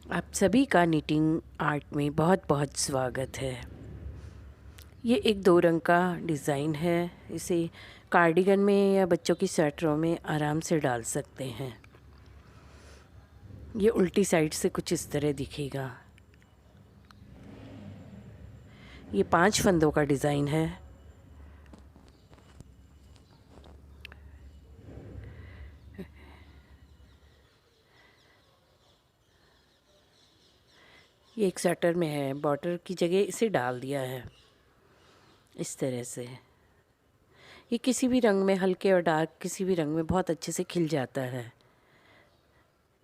आप सभी का निटिंग आर्ट में बहुत बहुत स्वागत है। ये एक 2 रंग का डिज़ाइन है। इसे कार्डिगन में या बच्चों की स्वेटरों में आराम से डाल सकते हैं। ये उल्टी साइड से कुछ इस तरह दिखेगा। ये 5 फंदों का डिज़ाइन है। ये एक स्वेटर में है, बॉर्डर की जगह इसे डाल दिया है इस तरह से। ये किसी भी रंग में, हल्के और डार्क किसी भी रंग में बहुत अच्छे से खिल जाता है।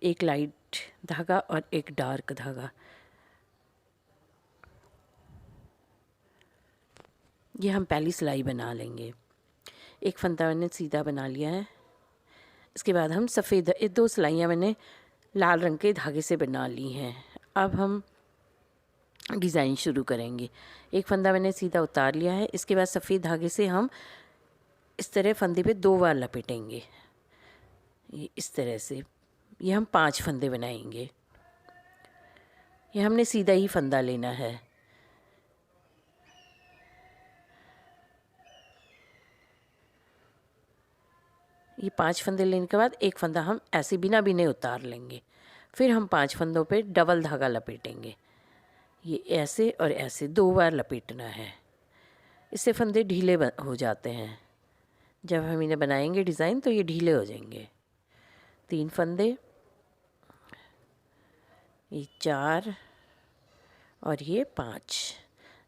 एक लाइट धागा और एक डार्क धागा। ये हम पहली सिलाई बना लेंगे। एक फंदा मैंने सीधा बना लिया है। इसके बाद हम सफ़ेद 2 सिलाइयाँ मैंने लाल रंग के धागे से बना ली हैं। अब हम डिज़ाइन शुरू करेंगे। एक फंदा मैंने सीधा उतार लिया है। इसके बाद सफ़ेद धागे से हम इस तरह फंदे पे 2 बार लपेटेंगे। ये इस तरह से ये हम 5 फंदे बनाएंगे। ये हमने सीधा ही फंदा लेना है। ये 5 फंदे लेने के बाद एक फंदा हम ऐसे बिना बिने उतार लेंगे। फिर हम 5 फंदों पे डबल धागा लपेटेंगे। ये ऐसे और ऐसे 2 बार लपेटना है। इससे फंदे ढीले हो जाते हैं। जब हम इन्हें बनाएंगे डिज़ाइन तो ये ढीले हो जाएंगे। 3 फंदे, ये 4 और ये 5।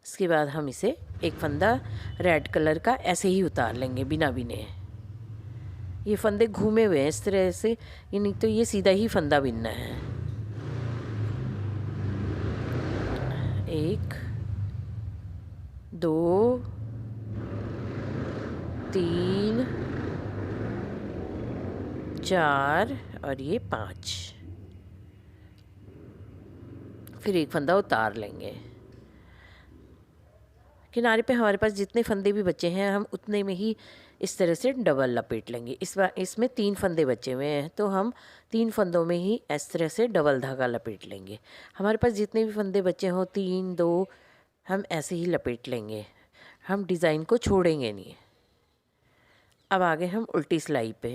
इसके बाद हम इसे एक फंदा रेड कलर का ऐसे ही उतार लेंगे बिना बिने। ये फंदे घूमे हुए हैं इस तरह से, ये नहीं तो ये सीधा ही फंदा बिनना है। 1 2 3 4 और ये 5। फिर एक फंदा उतार लेंगे। किनारे पे हमारे पास जितने फंदे भी बचे हैं हम उतने में ही इस तरह से डबल लपेट लेंगे। इस बार इसमें 3 फंदे बचे हुए हैं तो हम 3 फंदों में ही इस तरह से डबल धागा लपेट लेंगे। हमारे पास जितने भी फंदे बचे हों 3 2 हम ऐसे ही लपेट लेंगे। हम डिज़ाइन को छोड़ेंगे नहीं। अब आगे हम उल्टी सिलाई पे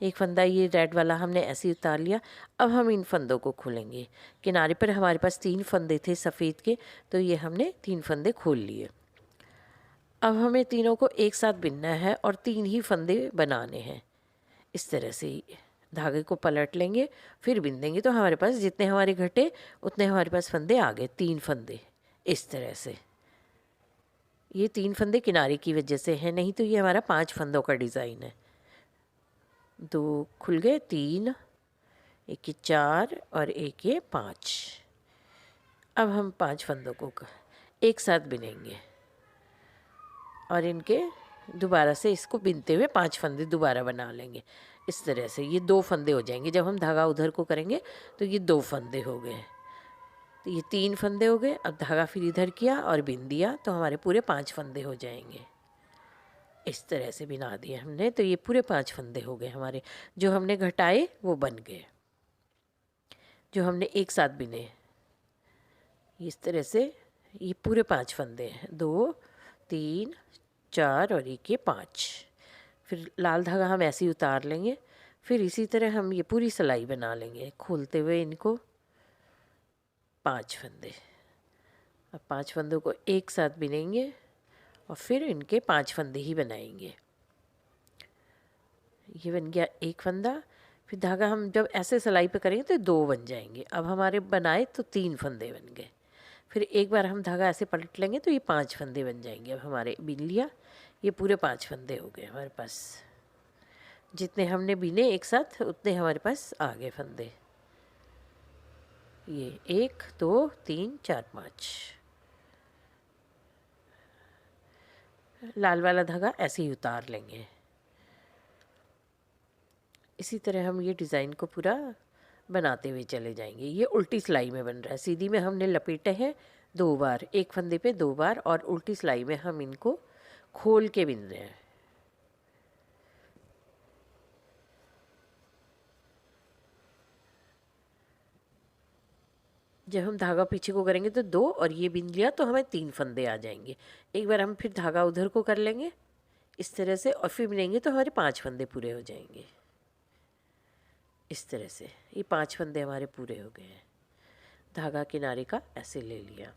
एक फंदा ये रेड वाला हमने ऐसे ही उतार लिया। अब हम इन फंदों को खोलेंगे। किनारे पर हमारे पास 3 फंदे थे सफ़ेद के, तो ये हमने 3 फंदे खोल लिए। अब हमें तीनों को एक साथ बिनना है और 3 ही फंदे बनाने हैं। इस तरह से ही धागे को पलट लेंगे, फिर बिन देंगे तो हमारे पास जितने हमारे घटे उतने हमारे पास फंदे आ गए। 3 फंदे इस तरह से। ये 3 फंदे किनारे की वजह से हैं, नहीं तो ये हमारा 5 फंदों का डिज़ाइन है। 2 खुल गए, 3, एक ये 4 और एक ये 5। अब हम 5 फंदों को एक साथ बिनेंगे और इनके दोबारा से इसको बिनते हुए 5 फंदे दोबारा बना लेंगे। इस तरह से ये 2 फंदे हो जाएंगे। जब हम धागा उधर को करेंगे तो ये 2 फंदे हो गए। तो ये 3 फंदे हो गए। अब धागा फिर इधर किया और बिन दिया तो हमारे पूरे 5 फंदे हो जाएंगे। इस तरह से बिना दिए हमने तो ये पूरे 5 फंदे हो गए हमारे। जो हमने घटाए वो बन गए, जो हमने एक साथ बिने। इस तरह से ये पूरे 5 फंदे हैं। 2 3 4 और एक ये 5। फिर लाल धागा हम ऐसे ही उतार लेंगे। फिर इसी तरह हम ये पूरी सिलाई बना लेंगे खोलते हुए इनको 5 फंदे। अब 5 फंदों को एक साथ बिनेंगे और फिर इनके 5 फंदे ही बनाएंगे। ये बन गया एक फंदा। फिर धागा हम जब ऐसे सिलाई पे करेंगे तो 2 बन जाएंगे। अब हमारे बनाए तो 3 फंदे बन गए। फिर एक बार हम धागा ऐसे पलट लेंगे तो ये 5 फंदे बन जाएंगे। अब हमारे बिन लिया, ये पूरे 5 फंदे हो गए हमारे पास। जितने हमने बिने एक साथ उतने हमारे पास आ गए फंदे। ये 1 2 3 4 5। लाल वाला धागा ऐसे ही उतार लेंगे। इसी तरह हम ये डिज़ाइन को पूरा बनाते हुए चले जाएंगे। ये उल्टी सिलाई में बन रहा है। सीधी में हमने लपेटे हैं 2 बार, एक फंदे पे 2 बार, और उल्टी सिलाई में हम इनको खोल के बिन रहे हैं। जब हम धागा पीछे को करेंगे तो 2 और ये बिन लिया तो हमें 3 फंदे आ जाएंगे। एक बार हम फिर धागा उधर को कर लेंगे इस तरह से और फिर बिनेंगे तो हमारे 5 फंदे पूरे हो जाएंगे। इस तरह से ये 5 फंदे हमारे पूरे हो गए हैं। धागा किनारे का ऐसे ले लिया।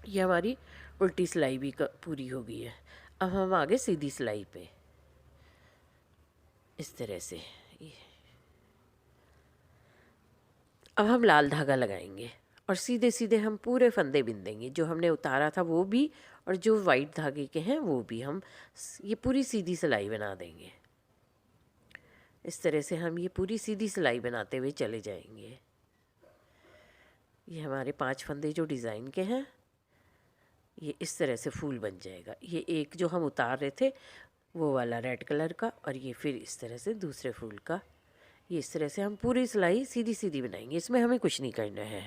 ये हमारी उल्टी सिलाई भी पूरी हो गई है। अब हम आगे सीधी सिलाई पे इस तरह से अब हम लाल धागा लगाएंगे और सीधे सीधे हम पूरे फंदे बिन देंगे। जो हमने उतारा था वो भी और जो वाइट धागे के हैं वो भी हम ये पूरी सीधी सिलाई बना देंगे। इस तरह से हम ये पूरी सीधी सिलाई बनाते हुए चले जाएंगे। ये हमारे 5 फंदे जो डिज़ाइन के हैं ये इस तरह से फूल बन जाएगा। ये एक जो हम उतार रहे थे वो वाला रेड कलर का और ये फिर इस तरह से दूसरे फूल का। ये इस तरह से हम पूरी सिलाई सीधी सीधी बनाएंगे। इसमें हमें कुछ नहीं करना है।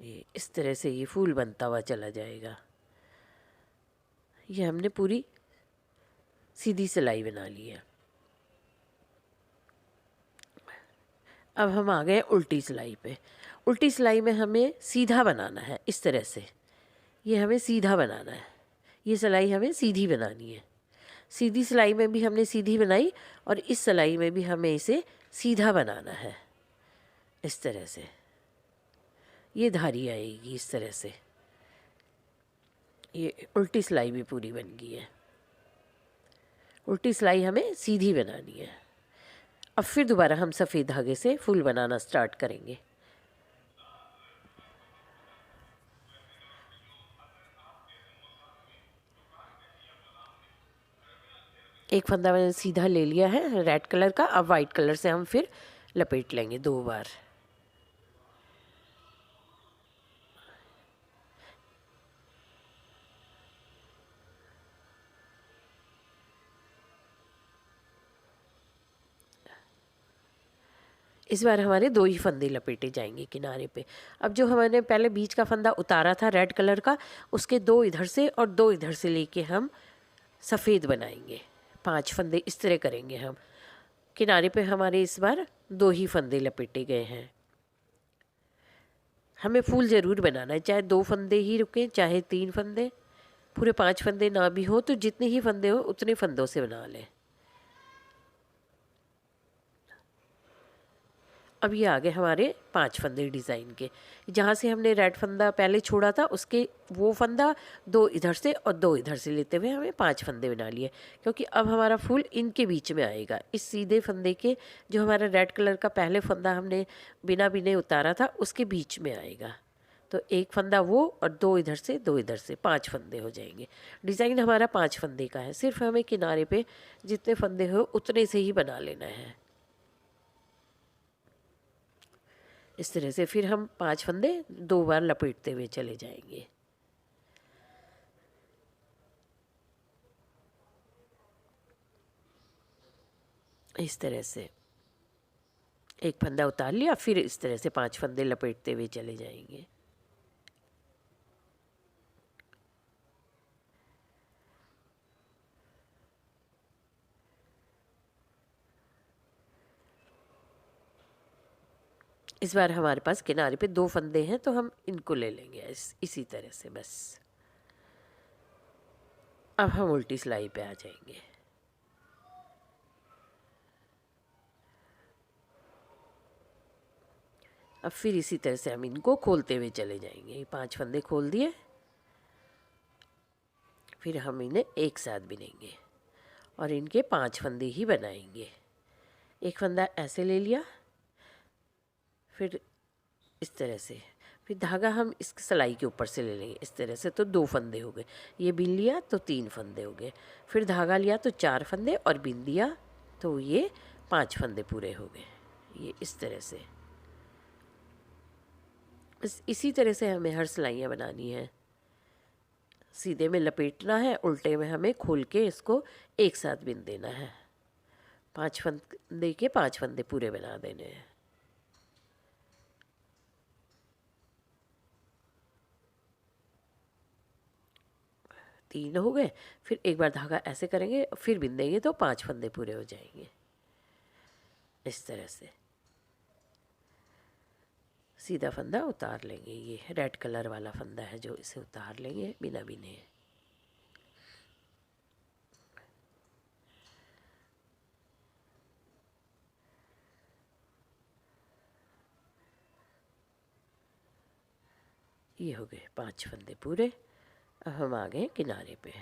ये इस तरह से ये फूल बनता हुआ चला जाएगा। ये हमने पूरी सीधी सिलाई बना ली है। अब हम आ गए उल्टी सिलाई पे। उल्टी सिलाई में हमें सीधा बनाना है इस तरह से। ये हमें सीधा बनाना है। ये सिलाई हमें सीधी बनानी है। सीधी सिलाई में भी हमने सीधी बनाई और इस सिलाई में भी हमें इसे सीधा बनाना है इस तरह से। ये धारी आएगी इस तरह से। ये उल्टी सिलाई भी पूरी बन गई है। उल्टी सिलाई हमें सीधी बनानी है। अब फिर दोबारा हम सफ़ेद धागे से फूल बनाना स्टार्ट करेंगे। एक फंदा मैंने सीधा ले लिया है रेड कलर का। अब वाइट कलर से हम फिर लपेट लेंगे 2 बार। इस बार हमारे 2 ही फंदे लपेटे जाएंगे किनारे पे। अब जो हमने पहले बीच का फंदा उतारा था रेड कलर का उसके 2 इधर से और 2 इधर से लेके हम सफ़ेद बनाएंगे। 5 फंदे इस तरह करेंगे हम। किनारे पे हमारे इस बार 2 ही फंदे लपेटे गए हैं। हमें फूल ज़रूर बनाना है, चाहे 2 फंदे ही रुकें चाहे 3 फंदे। पूरे 5 फंदे ना भी हो तो जितने ही फंदे हो उतने फंदों से बना लें। अब ये आ गए हमारे 5 फंदे डिज़ाइन के। जहाँ से हमने रेड फंदा पहले छोड़ा था उसके वो फंदा 2 इधर से और 2 इधर से लेते हुए हमें 5 फंदे बना लिए। क्योंकि अब हमारा फूल इनके बीच में आएगा। इस सीधे फंदे के जो हमारा रेड कलर का पहले फंदा हमने बिना बिने उतारा था उसके बीच में आएगा। तो एक फंदा वो और 2 इधर से 2 इधर से 5 फंदे हो जाएंगे। डिज़ाइन हमारा 5 फंदे का है। सिर्फ हमें किनारे पे जितने फंदे हो उतने से ही बना लेना है। इस तरह से फिर हम 5 फंदे 2 बार लपेटते हुए चले जाएंगे। इस तरह से एक फंदा उतार लिया फिर इस तरह से 5 फंदे लपेटते हुए चले जाएंगे। इस बार हमारे पास किनारे पे 2 फंदे हैं तो हम इनको ले लेंगे इसी तरह से बस। अब हम उल्टी सिलाई पे आ जाएंगे। अब फिर इसी तरह से हम इनको खोलते हुए चले जाएंगे। ये 5 फंदे खोल दिए। फिर हम इन्हें एक साथ बिनेंगे और इनके 5 फंदे ही बनाएंगे। एक फंदा ऐसे ले लिया फिर इस तरह से। फिर धागा हम इस सिलाई के ऊपर से ले लेंगे इस तरह से। तो 2 फंदे हो गए। ये बिन लिया तो 3 फंदे हो गए। फिर धागा लिया तो 4 फंदे और बिन दिया तो ये 5 फंदे पूरे हो गए। ये इस तरह से इसी तरह से हमें हर सिलाइयाँ बनानी है। सीधे में लपेटना है, उल्टे में हमें खोल के इसको एक साथ बिन देना है। 5 फंदे के 5 फंदे पूरे बना देने हैं। तीन हो गए। फिर एक बार धागा ऐसे करेंगे फिर बिन देंगे तो 5 फंदे पूरे हो जाएंगे। इस तरह से सीधा फंदा उतार लेंगे। ये रेड कलर वाला फंदा है जो इसे उतार लेंगे बिना बिने। ये हो गए 5 फंदे पूरे। अब हम आ गए किनारे पे।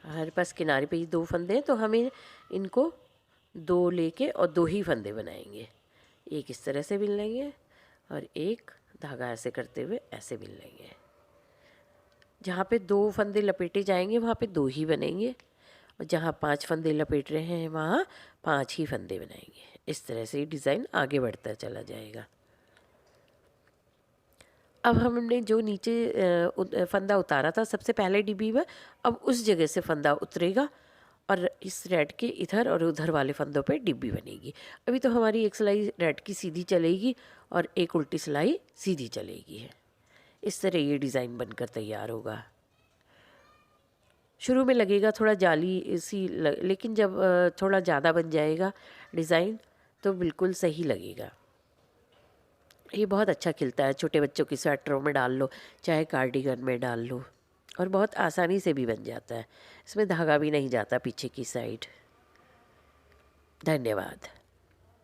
हमारे पास किनारे पे ये 2 फंदे हैं तो हमें इनको 2 लेके और 2 ही फंदे बनाएंगे। एक इस तरह से बिन लेंगे और एक धागा ऐसे करते हुए ऐसे बिन लेंगे। जहाँ पे 2 फंदे लपेटे जाएंगे वहाँ पे 2 ही बनेंगे और जहाँ 5 फंदे लपेट रहे हैं वहाँ 5 ही फंदे बनाएंगे। इस तरह से डिज़ाइन आगे बढ़ता चला जाएगा। अब हमने जो नीचे फंदा उतारा था सबसे पहले डिब्बी में, अब उस जगह से फंदा उतरेगा और इस रेड के इधर और उधर वाले फंदों पे डिब्बी बनेगी। अभी तो हमारी एक सिलाई रेड की सीधी चलेगी और एक उल्टी सिलाई सीधी चलेगी। इस तरह ये डिज़ाइन बनकर तैयार होगा। शुरू में लगेगा थोड़ा जाली सी लेकिन जब थोड़ा ज़्यादा बन जाएगा डिज़ाइन तो बिल्कुल सही लगेगा। ये बहुत अच्छा खिलता है, छोटे बच्चों की स्वेटरों में डाल लो, चाहे कार्डिगन में डाल लो, और बहुत आसानी से भी बन जाता है। इसमें धागा भी नहीं जाता पीछे की साइड। धन्यवाद।